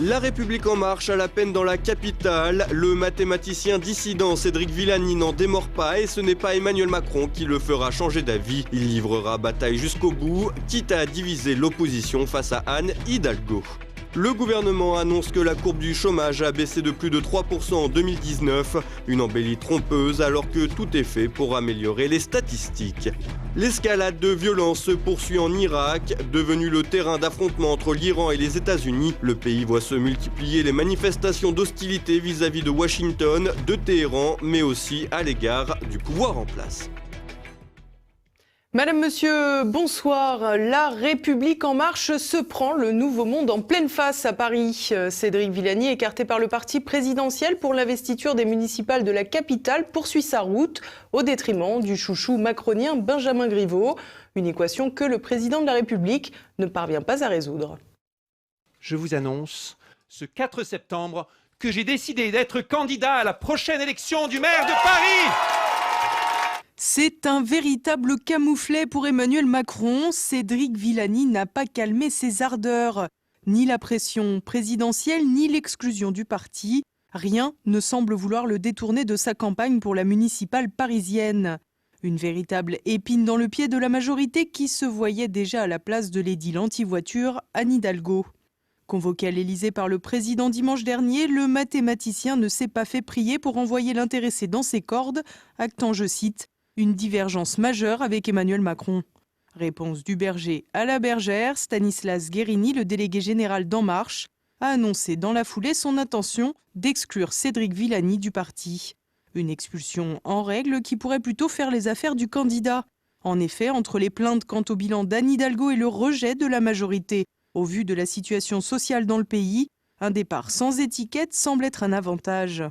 La République en marche à la peine dans la capitale. Le mathématicien dissident Cédric Villani n'en démord pas et ce n'est pas Emmanuel Macron qui le fera changer d'avis. Il livrera bataille jusqu'au bout, quitte à diviser l'opposition face à Anne Hidalgo. Le gouvernement annonce que la courbe du chômage a baissé de plus de 3% en 2019, une embellie trompeuse alors que tout est fait pour améliorer les statistiques. L'escalade de violence se poursuit en Irak, devenu le terrain d'affrontement entre l'Iran et les États-Unis. Le pays voit se multiplier les manifestations d'hostilité vis-à-vis de Washington, de Téhéran, mais aussi à l'égard du pouvoir en place. Madame, monsieur, bonsoir. La République en marche se prend le nouveau monde en pleine face à Paris. Cédric Villani, écarté par le parti présidentiel pour l'investiture des municipales de la capitale, poursuit sa route au détriment du chouchou macronien Benjamin Griveaux. Une équation que le président de la République ne parvient pas à résoudre. Je vous annonce ce 4 septembre que j'ai décidé d'être candidat à la prochaine élection du maire de Paris. C'est un véritable camouflet pour Emmanuel Macron. Cédric Villani n'a pas calmé ses ardeurs. Ni la pression présidentielle, ni l'exclusion du parti. Rien ne semble vouloir le détourner de sa campagne pour la municipale parisienne. Une véritable épine dans le pied de la majorité qui se voyait déjà à la place de l'édile anti-voiture Anne Hidalgo. Convoqué à l'Élysée par le président dimanche dernier, le mathématicien ne s'est pas fait prier pour envoyer l'intéressé dans ses cordes, actant, je cite, une divergence majeure avec Emmanuel Macron. Réponse du berger à la bergère, Stanislas Guérini, le délégué général d'En Marche, a annoncé dans la foulée son intention d'exclure Cédric Villani du parti. Une expulsion en règle qui pourrait plutôt faire les affaires du candidat. En effet, entre les plaintes quant au bilan d'Anne Hidalgo et le rejet de la majorité, au vu de la situation sociale dans le pays, un départ sans étiquette semble être un avantage.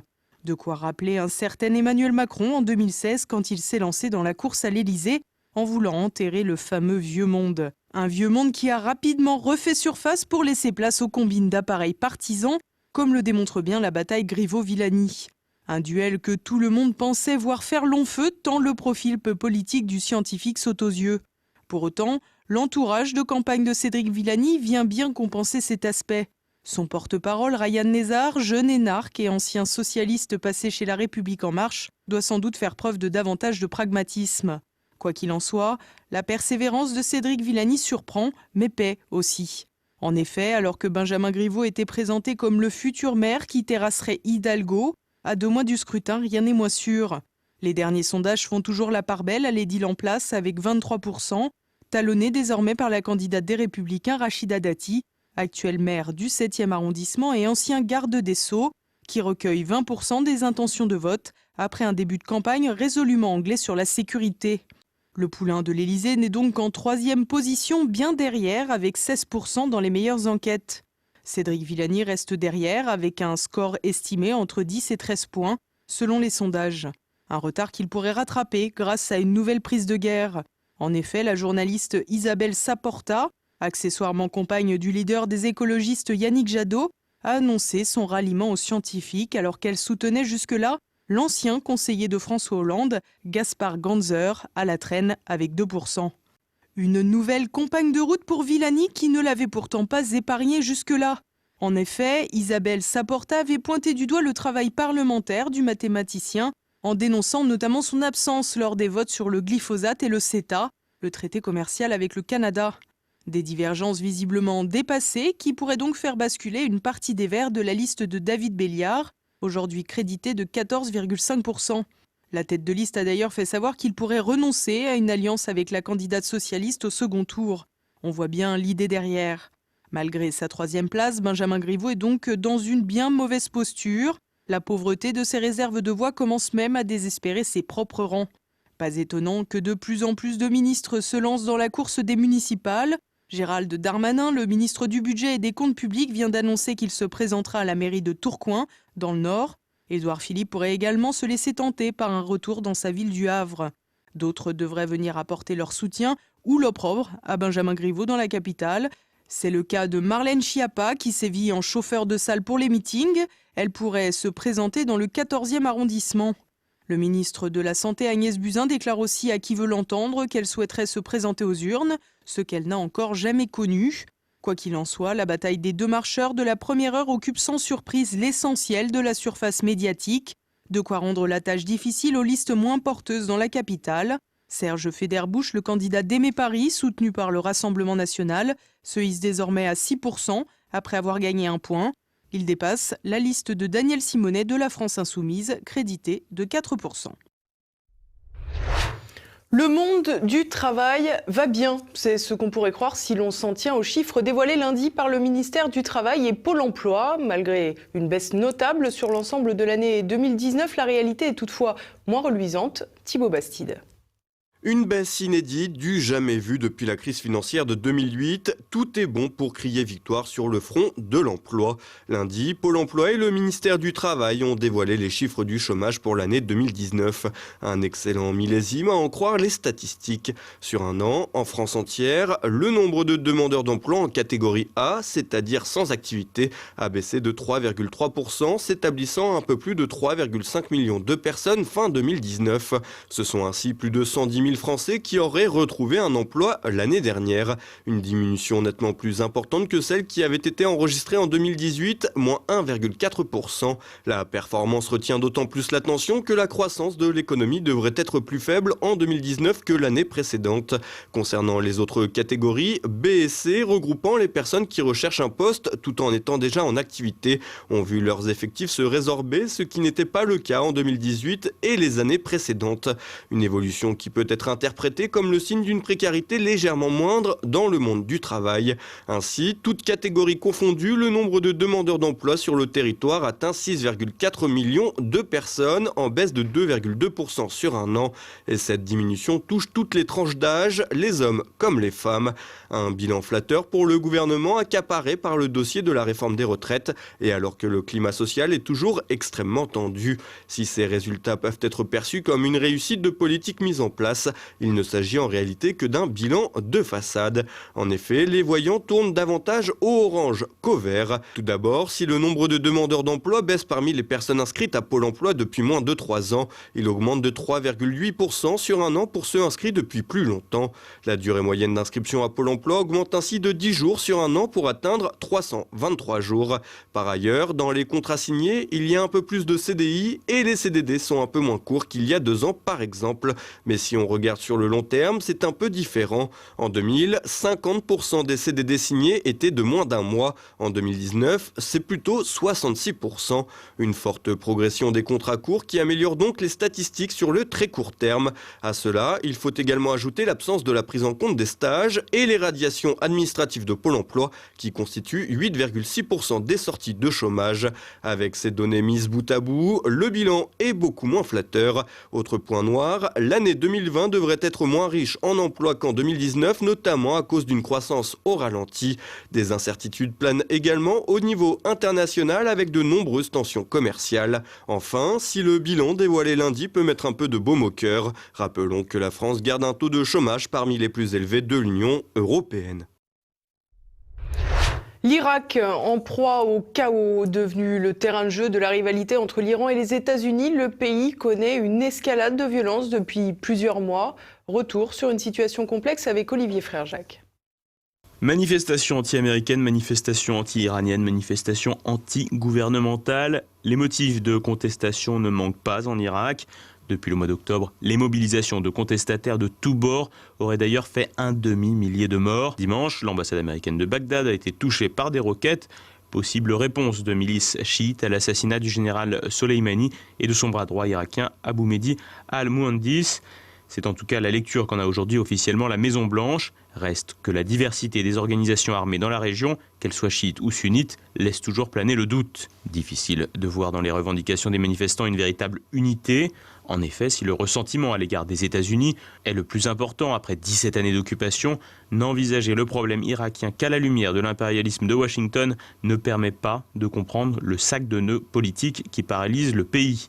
De quoi rappeler un certain Emmanuel Macron en 2016 quand il s'est lancé dans la course à l'Élysée en voulant enterrer le fameux vieux monde. Un vieux monde qui a rapidement refait surface pour laisser place aux combines d'appareils partisans, comme le démontre bien la bataille Griveaux-Villani. Un duel que tout le monde pensait voir faire long feu tant le profil peu politique du scientifique saute aux yeux. Pour autant, l'entourage de campagne de Cédric Villani vient bien compenser cet aspect. Son porte-parole, Ryan Nezar, jeune énarque et ancien socialiste passé chez La République en marche, doit sans doute faire preuve de davantage de pragmatisme. Quoi qu'il en soit, la persévérance de Cédric Villani surprend, mais paie aussi. En effet, alors que Benjamin Griveaux était présenté comme le futur maire qui terrasserait Hidalgo, à 2 mois du scrutin, rien n'est moins sûr. Les derniers sondages font toujours la part belle à l'édile en place avec 23%, talonné désormais par la candidate des Républicains Rachida Dati, actuel maire du 7e arrondissement et ancien garde des Sceaux, qui recueille 20% des intentions de vote après un début de campagne résolument anglais sur la sécurité. Le poulain de l'Élysée n'est donc qu'en 3e position, bien derrière, avec 16% dans les meilleures enquêtes. Cédric Villani reste derrière, avec un score estimé entre 10 et 13 points, selon les sondages. Un retard qu'il pourrait rattraper grâce à une nouvelle prise de guerre. En effet, la journaliste Isabelle Saporta, accessoirement compagne du leader des écologistes Yannick Jadot, a annoncé son ralliement aux scientifiques alors qu'elle soutenait jusque-là l'ancien conseiller de François Hollande, Gaspard Ganzer, à la traîne avec 2%. Une nouvelle compagne de route pour Villani qui ne l'avait pourtant pas épargné jusque-là. En effet, Isabelle Saporta avait pointé du doigt le travail parlementaire du mathématicien en dénonçant notamment son absence lors des votes sur le glyphosate et le CETA, le traité commercial avec le Canada. Des divergences visiblement dépassées qui pourraient donc faire basculer une partie des Verts de la liste de David Béliard, aujourd'hui crédité de 14,5%. La tête de liste a d'ailleurs fait savoir qu'il pourrait renoncer à une alliance avec la candidate socialiste au second tour. On voit bien l'idée derrière. Malgré sa 3e place, Benjamin Griveaux est donc dans une bien mauvaise posture. La pauvreté de ses réserves de voix commence même à désespérer ses propres rangs. Pas étonnant que de plus en plus de ministres se lancent dans la course des municipales. Gérald Darmanin, le ministre du Budget et des Comptes publics, vient d'annoncer qu'il se présentera à la mairie de Tourcoing, dans le Nord. Édouard Philippe pourrait également se laisser tenter par un retour dans sa ville du Havre. D'autres devraient venir apporter leur soutien ou l'opprobre à Benjamin Griveaux dans la capitale. C'est le cas de Marlène Schiappa qui sévit en chauffeur de salle pour les meetings. Elle pourrait se présenter dans le 14e arrondissement. Le ministre de la Santé Agnès Buzyn déclare aussi à qui veut l'entendre qu'elle souhaiterait se présenter aux urnes, ce qu'elle n'a encore jamais connu. Quoi qu'il en soit, la bataille des deux marcheurs de la première heure occupe sans surprise l'essentiel de la surface médiatique. De quoi rendre la tâche difficile aux listes moins porteuses dans la capitale. Serge Federbusch, le candidat d'Aimé Paris, soutenu par le Rassemblement national, se hisse désormais à 6% après avoir gagné 1 point. Il dépasse la liste de Daniel Simonet de la France Insoumise, crédité de 4%. Le monde du travail va bien. C'est ce qu'on pourrait croire si l'on s'en tient aux chiffres dévoilés lundi par le ministère du Travail et Pôle emploi. Malgré une baisse notable sur l'ensemble de l'année 2019, la réalité est toutefois moins reluisante. Thibaut Bastide. Une baisse inédite du jamais vu depuis la crise financière de 2008. Tout est bon pour crier victoire sur le front de l'emploi. Lundi, Pôle emploi et le ministère du Travail ont dévoilé les chiffres du chômage pour l'année 2019. Un excellent millésime à en croire les statistiques. Sur un an, en France entière, le nombre de demandeurs d'emploi en catégorie A, c'est-à-dire sans activité, a baissé de 3,3%, s'établissant à un peu plus de 3,5 millions de personnes fin 2019. Ce sont ainsi plus de 110 000 Français qui auraient retrouvé un emploi l'année dernière. Une diminution nettement plus importante que celle qui avait été enregistrée en 2018, moins 1,4%. La performance retient d'autant plus l'attention que la croissance de l'économie devrait être plus faible en 2019 que l'année précédente. Concernant les autres catégories, B et C, regroupant les personnes qui recherchent un poste tout en étant déjà en activité, ont vu leurs effectifs se résorber, ce qui n'était pas le cas en 2018 et les années précédentes. Une évolution qui peut être interprétée comme le signe d'une précarité légèrement moindre dans le monde du travail. Ainsi, toutes catégories confondues, le nombre de demandeurs d'emploi sur le territoire atteint 6,4 millions de personnes, en baisse de 2,2% sur un an. Et cette diminution touche toutes les tranches d'âge, les hommes comme les femmes. Un bilan flatteur pour le gouvernement accaparé par le dossier de la réforme des retraites, et alors que le climat social est toujours extrêmement tendu. Si ces résultats peuvent être perçus comme une réussite de politique mise en place, il ne s'agit en réalité que d'un bilan de façade. En effet, les voyants tournent davantage au orange qu'au vert. Tout d'abord, si le nombre de demandeurs d'emploi baisse parmi les personnes inscrites à Pôle emploi depuis moins de 3 ans, il augmente de 3,8% sur un an pour ceux inscrits depuis plus longtemps. La durée moyenne d'inscription à Pôle emploi augmente ainsi de 10 jours sur un an pour atteindre 323 jours. Par ailleurs, dans les contrats signés, il y a un peu plus de CDI et les CDD sont un peu moins courts qu'il y a 2 ans par exemple. Mais si on regarde sur le long terme, c'est un peu différent. En 2000, 50% des CDD signés étaient de moins d'1 mois. En 2019, c'est plutôt 66%. Une forte progression des contrats courts qui améliore donc les statistiques sur le très court terme. À cela, il faut également ajouter l'absence de la prise en compte des stages et les radiations administratives de Pôle emploi qui constituent 8,6% des sorties de chômage. Avec ces données mises bout à bout, le bilan est beaucoup moins flatteur. Autre point noir, l'année 2020 devrait être moins riche en emploi qu'en 2019, notamment à cause d'une croissance au ralenti. Des incertitudes planent également au niveau international avec de nombreuses tensions commerciales. Enfin, si le bilan dévoilé lundi peut mettre un peu de baume au cœur, rappelons que la France garde un taux de chômage parmi les plus élevés de l'Union européenne. L'Irak, en proie au chaos, devenu le terrain de jeu de la rivalité entre l'Iran et les États-Unis, le pays connaît une escalade de violence depuis plusieurs mois. Retour sur une situation complexe avec Olivier Frère-Jacques. Manifestations anti-américaines, manifestations anti-iraniennes, manifestations anti-gouvernementales. Les motifs de contestation ne manquent pas en Irak. Depuis le mois d'octobre, les mobilisations de contestataires de tous bords auraient d'ailleurs fait un demi-millier de morts. Dimanche, l'ambassade américaine de Bagdad a été touchée par des roquettes. Possible réponse de milices chiites à l'assassinat du général Soleimani et de son bras droit irakien Abou Mehdi al-Muhandis. C'est en tout cas la lecture qu'en a aujourd'hui officiellement la Maison-Blanche. Reste que la diversité des organisations armées dans la région, qu'elles soient chiites ou sunnites, laisse toujours planer le doute. Difficile de voir dans les revendications des manifestants une véritable unité. En effet, si le ressentiment à l'égard des États-Unis est le plus important après 17 années d'occupation, n'envisager le problème irakien qu'à la lumière de l'impérialisme de Washington ne permet pas de comprendre le sac de nœuds politique qui paralyse le pays.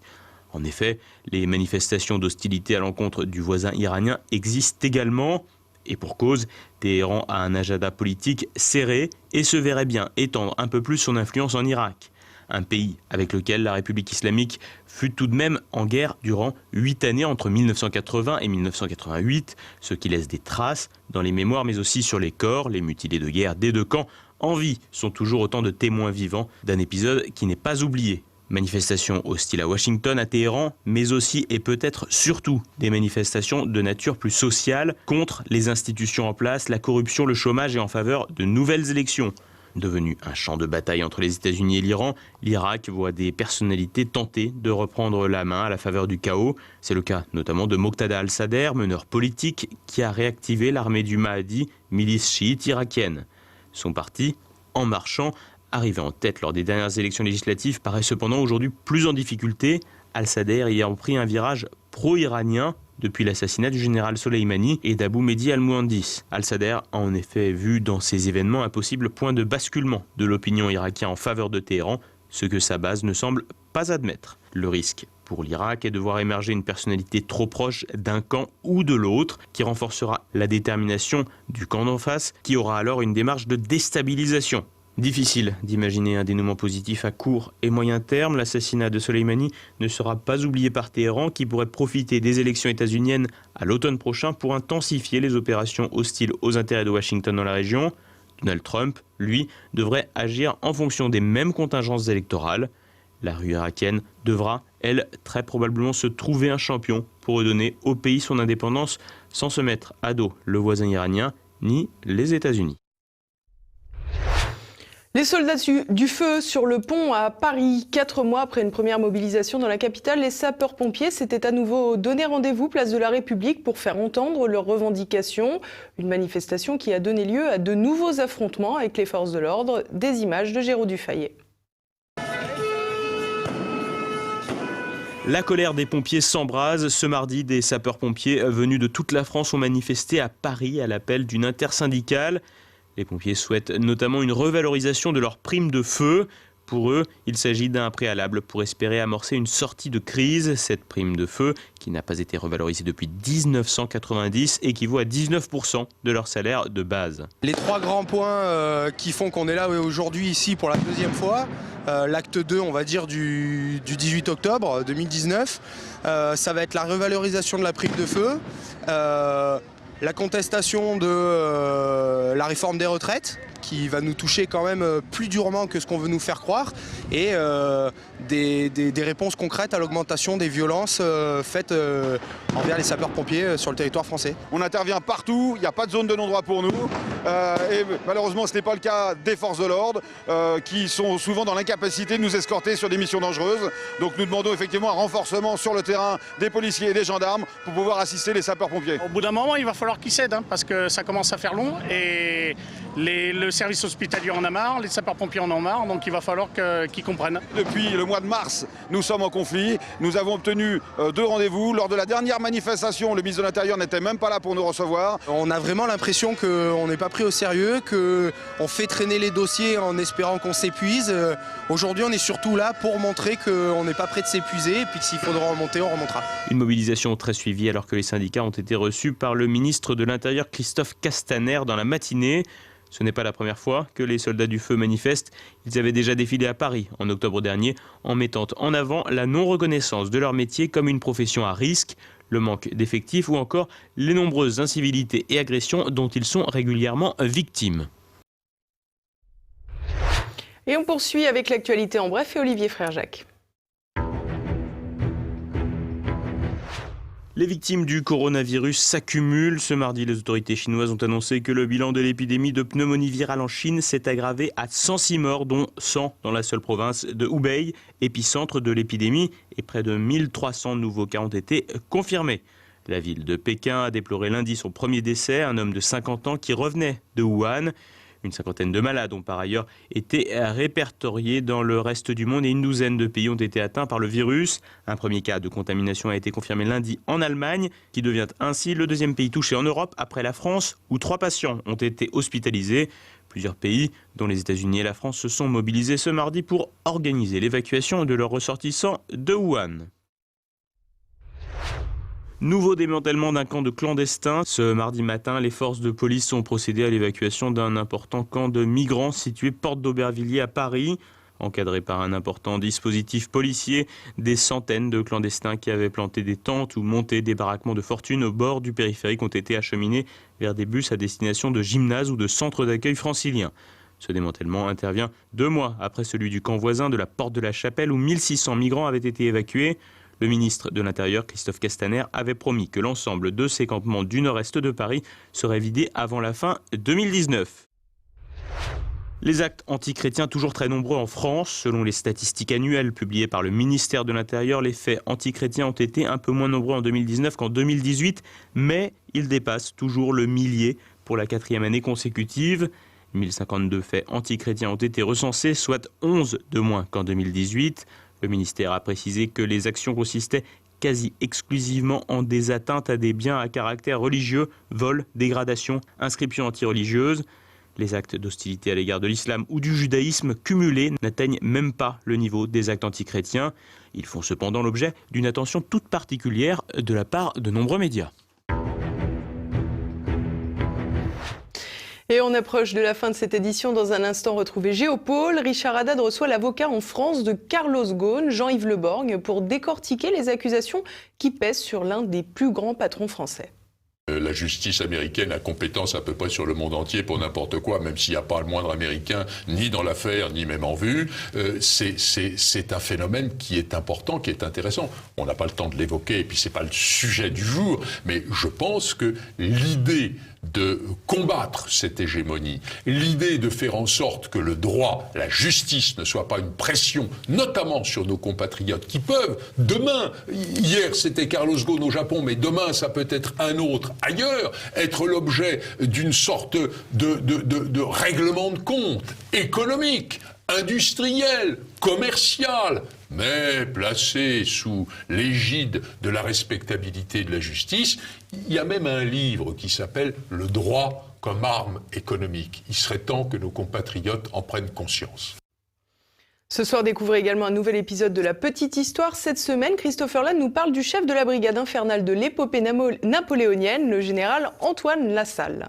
En effet, les manifestations d'hostilité à l'encontre du voisin iranien existent également. Et pour cause, Téhéran a un agenda politique serré et se verrait bien étendre un peu plus son influence en Irak. un pays avec lequel la République islamique fut tout de même en guerre durant 8 années entre 1980 et 1988, ce qui laisse des traces dans les mémoires mais aussi sur les corps. Les mutilés de guerre des deux camps en vie sont toujours autant de témoins vivants d'un épisode qui n'est pas oublié. Manifestations hostiles à Washington, à Téhéran, mais aussi et peut-être surtout des manifestations de nature plus sociale contre les institutions en place, la corruption, le chômage et en faveur de nouvelles élections. Devenu un champ de bataille entre les États-Unis et l'Iran, l'Irak voit des personnalités tenter de reprendre la main à la faveur du chaos. C'est le cas notamment de Moqtada al-Sadr, meneur politique qui a réactivé l'armée du Mahdi, milice chiite irakienne. Son parti, En Marchant, arrivé en tête lors des dernières élections législatives, paraît cependant aujourd'hui plus en difficulté, Al-Sadr ayant pris un virage pro-iranien depuis l'assassinat du général Soleimani et d'Abou Mehdi al-Muhandis. Al-Sadr a en effet vu dans ces événements un possible point de basculement de l'opinion irakienne en faveur de Téhéran, ce que sa base ne semble pas admettre. Le risque pour l'Irak est de voir émerger une personnalité trop proche d'un camp ou de l'autre, qui renforcera la détermination du camp d'en face, qui aura alors une démarche de déstabilisation. Difficile d'imaginer un dénouement positif à court et moyen terme. L'assassinat de Soleimani ne sera pas oublié par Téhéran, qui pourrait profiter des élections états-uniennes à l'automne prochain pour intensifier les opérations hostiles aux intérêts de Washington dans la région. Donald Trump, lui, devrait agir en fonction des mêmes contingences électorales. La rue irakienne devra, elle, très probablement se trouver un champion pour redonner au pays son indépendance sans se mettre à dos le voisin iranien ni les États-Unis. Les soldats du feu sur le pont à Paris. 4 mois après une première mobilisation dans la capitale, les sapeurs-pompiers s'étaient à nouveau donné rendez-vous place de la République pour faire entendre leurs revendications. Une manifestation qui a donné lieu à de nouveaux affrontements avec les forces de l'ordre. Des images de Géraud Dufayet. La colère des pompiers s'embrase. Ce mardi, des sapeurs-pompiers venus de toute la France ont manifesté à Paris à l'appel d'une intersyndicale. Les pompiers souhaitent notamment une revalorisation de leur prime de feu. Pour eux, il s'agit d'un préalable pour espérer amorcer une sortie de crise. Cette prime de feu, qui n'a pas été revalorisée depuis 1990, équivaut à 19% de leur salaire de base. Les 3 grands points qui font qu'on est là aujourd'hui ici pour la deuxième fois, l'acte 2 on va dire du 18 octobre 2019, ça va être la revalorisation de la prime de feu, la contestation de la réforme des retraites, qui va nous toucher quand même plus durement que ce qu'on veut nous faire croire, et des réponses concrètes à l'augmentation des violences faites envers les sapeurs-pompiers sur le territoire français. On intervient partout, il n'y a pas de zone de non-droit pour nous, et malheureusement ce n'est pas le cas des forces de l'ordre, qui sont souvent dans l'incapacité de nous escorter sur des missions dangereuses. Donc nous demandons effectivement un renforcement sur le terrain des policiers et des gendarmes pour pouvoir assister les sapeurs-pompiers. Au bout d'un moment, il va falloir qu'ils cèdent, parce que ça commence à faire long, et le service hospitalier en a marre, les sapeurs-pompiers en ont marre, donc il va falloir qu'ils comprennent. Depuis le mois de mars, nous sommes en conflit. Nous avons obtenu 2 rendez-vous. Lors de la dernière manifestation, le ministre de l'Intérieur n'était même pas là pour nous recevoir. On a vraiment l'impression qu'on n'est pas pris au sérieux, qu'on fait traîner les dossiers en espérant qu'on s'épuise. Aujourd'hui, on est surtout là pour montrer qu'on n'est pas prêt de s'épuiser, et puis que s'il faudra remonter, on remontera. Une mobilisation très suivie alors que les syndicats ont été reçus par le ministre de l'Intérieur Christophe Castaner dans la matinée. Ce n'est pas la première fois que les soldats du feu manifestent. Ils avaient déjà défilé à Paris en octobre dernier en mettant en avant la non-reconnaissance de leur métier comme une profession à risque, le manque d'effectifs ou encore les nombreuses incivilités et agressions dont ils sont régulièrement victimes. Et on poursuit avec l'actualité en bref et Olivier Frère-Jacques. Les victimes du coronavirus s'accumulent. Ce mardi, les autorités chinoises ont annoncé que le bilan de l'épidémie de pneumonie virale en Chine s'est aggravé à 106 morts, dont 100 dans la seule province de Hubei, épicentre de l'épidémie, et près de 1300 nouveaux cas ont été confirmés. La ville de Pékin a déploré lundi son premier décès, un homme de 50 ans qui revenait de Wuhan. Une cinquantaine de malades ont par ailleurs été répertoriés dans le reste du monde et une douzaine de pays ont été atteints par le virus. Un premier cas de contamination a été confirmé lundi en Allemagne, qui devient ainsi le deuxième pays touché en Europe après la France, où 3 patients ont été hospitalisés. Plusieurs pays, dont les États-Unis et la France, se sont mobilisés ce mardi pour organiser l'évacuation de leurs ressortissants de Wuhan. Nouveau démantèlement d'un camp de clandestins. Ce mardi matin, les forces de police ont procédé à l'évacuation d'un important camp de migrants situé porte d'Aubervilliers à Paris. Encadrés par un important dispositif policier, des centaines de clandestins qui avaient planté des tentes ou monté des baraquements de fortune au bord du périphérique ont été acheminés vers des bus à destination de gymnases ou de centres d'accueil franciliens. Ce démantèlement intervient 2 mois après celui du camp voisin de la Porte de la Chapelle où 1600 migrants avaient été évacués. Le ministre de l'Intérieur, Christophe Castaner, avait promis que l'ensemble de ces campements du nord-est de Paris seraient vidés avant la fin 2019. Les actes antichrétiens toujours très nombreux en France. Selon les statistiques annuelles publiées par le ministère de l'Intérieur, les faits antichrétiens ont été un peu moins nombreux en 2019 qu'en 2018, mais ils dépassent toujours le millier pour la 4e année consécutive. 1052 faits antichrétiens ont été recensés, soit 11 de moins qu'en 2018. Le ministère a précisé que les actions consistaient quasi exclusivement en des atteintes à des biens à caractère religieux, vols, dégradations, inscriptions antireligieuses. Les actes d'hostilité à l'égard de l'islam ou du judaïsme cumulés n'atteignent même pas le niveau des actes antichrétiens. Ils font cependant l'objet d'une attention toute particulière de la part de nombreux médias. Et on approche de la fin de cette édition. Dans un instant, retrouvez Géopôle. Richard Haddad reçoit l'avocat en France de Carlos Ghosn, Jean-Yves Le Borgne, pour décortiquer les accusations qui pèsent sur l'un des plus grands patrons français. La justice américaine a compétence à peu près sur le monde entier pour n'importe quoi, même s'il n'y a pas le moindre Américain, ni dans l'affaire, ni même en vue. C'est un phénomène qui est important, qui est intéressant. On n'a pas le temps de l'évoquer, et puis c'est pas le sujet du jour, mais je pense que l'idée de combattre cette hégémonie, l'idée de faire en sorte que le droit, la justice ne soit pas une pression, notamment sur nos compatriotes qui peuvent, demain, hier c'était Carlos Ghosn au Japon, mais demain ça peut être un autre ailleurs, être l'objet d'une sorte de règlement de compte économique, industriel, commercial, mais placé sous l'égide de la respectabilité de la justice. Il y a même un livre qui s'appelle « Le droit comme arme économique ». Il serait temps que nos compatriotes en prennent conscience. Ce soir, découvrez également un nouvel épisode de La Petite Histoire. Cette semaine, Christopher Land nous parle du chef de la brigade infernale de l'épopée napoléonienne, le général Antoine Lassalle.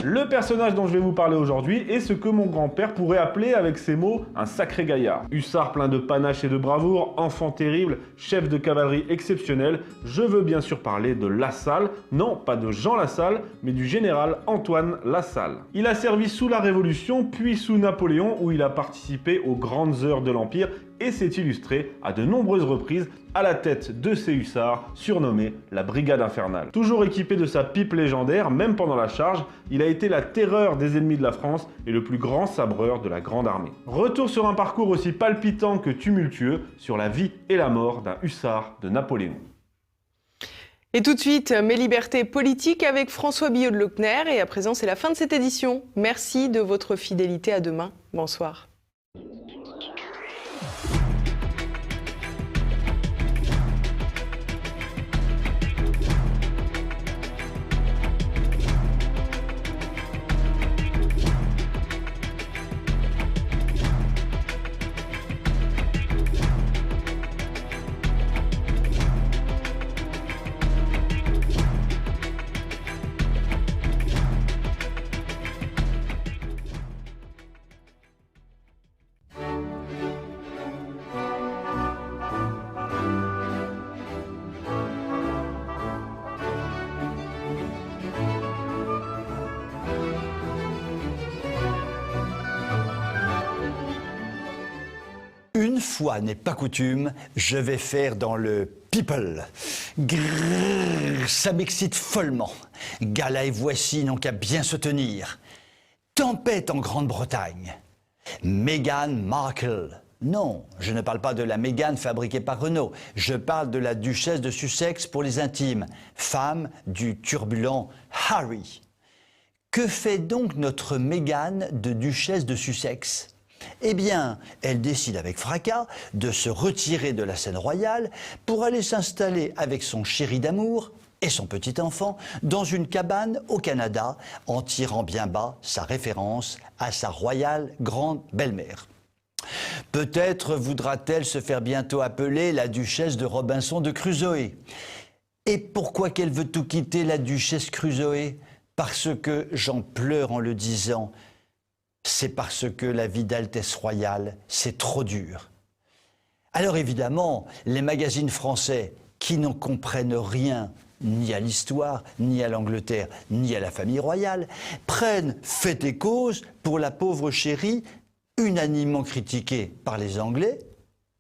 Le personnage dont je vais vous parler aujourd'hui est ce que mon grand-père pourrait appeler avec ces mots un sacré gaillard. Hussard plein de panache et de bravoure, enfant terrible, chef de cavalerie exceptionnel, je veux bien sûr parler de Lassalle, non pas de Jean Lassalle, mais du général Antoine Lassalle. Il a servi sous la Révolution, puis sous Napoléon, où il a participé aux grandes heures de l'Empire et s'est illustré à de nombreuses reprises à la tête de ces hussards, surnommés la Brigade Infernale. Toujours équipé de sa pipe légendaire, même pendant la charge, il a été la terreur des ennemis de la France et le plus grand sabreur de la Grande Armée. Retour sur un parcours aussi palpitant que tumultueux, sur la vie et la mort d'un hussard de Napoléon. Et tout de suite, mes libertés politiques avec François Billot de Lochner. Et à présent, c'est la fin de cette édition. Merci de votre fidélité. À demain. Bonsoir. Une fois n'est pas coutume, je vais faire dans le people. Grrr, ça m'excite follement. Gala et voici n'ont qu'à bien se tenir. Tempête en Grande-Bretagne. Meghan Markle. Non, je ne parle pas de la Meghan fabriquée par Renault. Je parle de la duchesse de Sussex pour les intimes, femme du turbulent Harry. Que fait donc notre Meghan de duchesse de Sussex ? Eh bien, elle décide avec fracas de se retirer de la scène royale pour aller s'installer avec son chéri d'amour et son petit enfant dans une cabane au Canada en tirant bien bas sa référence à sa royale grande belle-mère. Peut-être voudra-t-elle se faire bientôt appeler la duchesse de Robinson de Crusoe. Et pourquoi qu'elle veut tout quitter, la duchesse Crusoe ? Parce que, j'en pleure en le disant, c'est parce que la vie d'Altesse Royale, c'est trop dur. Alors évidemment, les magazines français qui n'en comprennent rien, ni à l'histoire, ni à l'Angleterre, ni à la famille royale, prennent fait et cause pour la pauvre chérie, unanimement critiquée par les Anglais,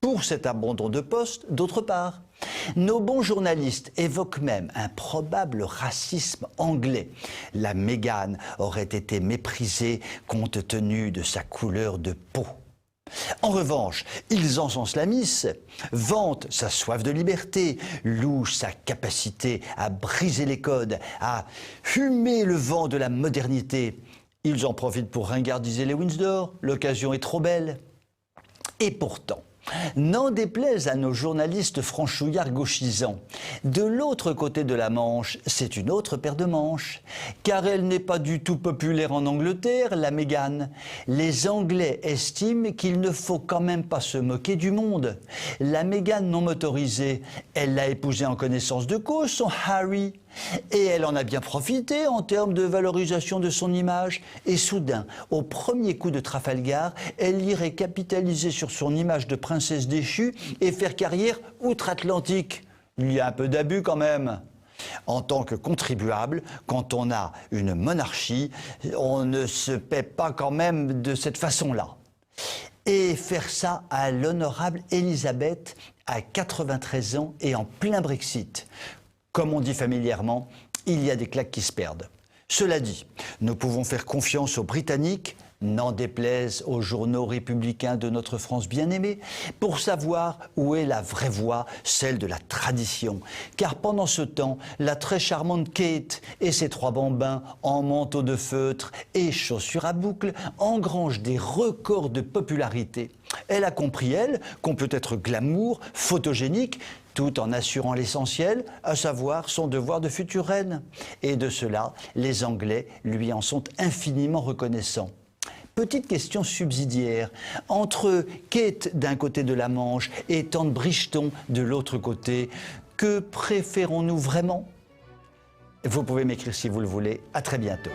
pour cet abandon de poste d'autre part. Nos bons journalistes évoquent même un probable racisme anglais. La Meghan aurait été méprisée compte tenu de sa couleur de peau. En revanche, ils encensent la Miss, vantent sa soif de liberté, louent sa capacité à briser les codes, à humer le vent de la modernité. Ils en profitent pour ringardiser les Windsor, l'occasion est trop belle. Et pourtant, n'en déplaise à nos journalistes franchouillards gauchisants, de l'autre côté de la Manche, c'est une autre paire de manches. Car elle n'est pas du tout populaire en Angleterre, la Meghan. Les Anglais estiment qu'il ne faut quand même pas se moquer du monde. La Meghan non motorisée, elle l'a épousé en connaissance de cause, son Harry. Et elle en a bien profité en termes de valorisation de son image. Et soudain, au premier coup de Trafalgar, elle irait capitaliser sur son image de princesse déchue et faire carrière outre-Atlantique. Il y a un peu d'abus quand même. En tant que contribuable, quand on a une monarchie, on ne se paie pas quand même de cette façon-là. Et faire ça à l'honorable Elisabeth à 93 ans et en plein Brexit. Comme on dit familièrement, il y a des claques qui se perdent. Cela dit, nous pouvons faire confiance aux Britanniques, n'en déplaise aux journaux républicains de notre France bien-aimée, pour savoir où est la vraie voie, celle de la tradition. Car pendant ce temps, la très charmante Kate et ses 3 bambins en manteau de feutre et chaussures à boucles engrangent des records de popularité. Elle a compris, elle, qu'on peut être glamour, photogénique, tout en assurant l'essentiel, à savoir son devoir de future reine. Et de cela, les Anglais lui en sont infiniment reconnaissants. Petite question subsidiaire, entre Kate d'un côté de la Manche et tante Bridgeton de l'autre côté, que préférons-nous vraiment ? Vous pouvez m'écrire si vous le voulez. À très bientôt.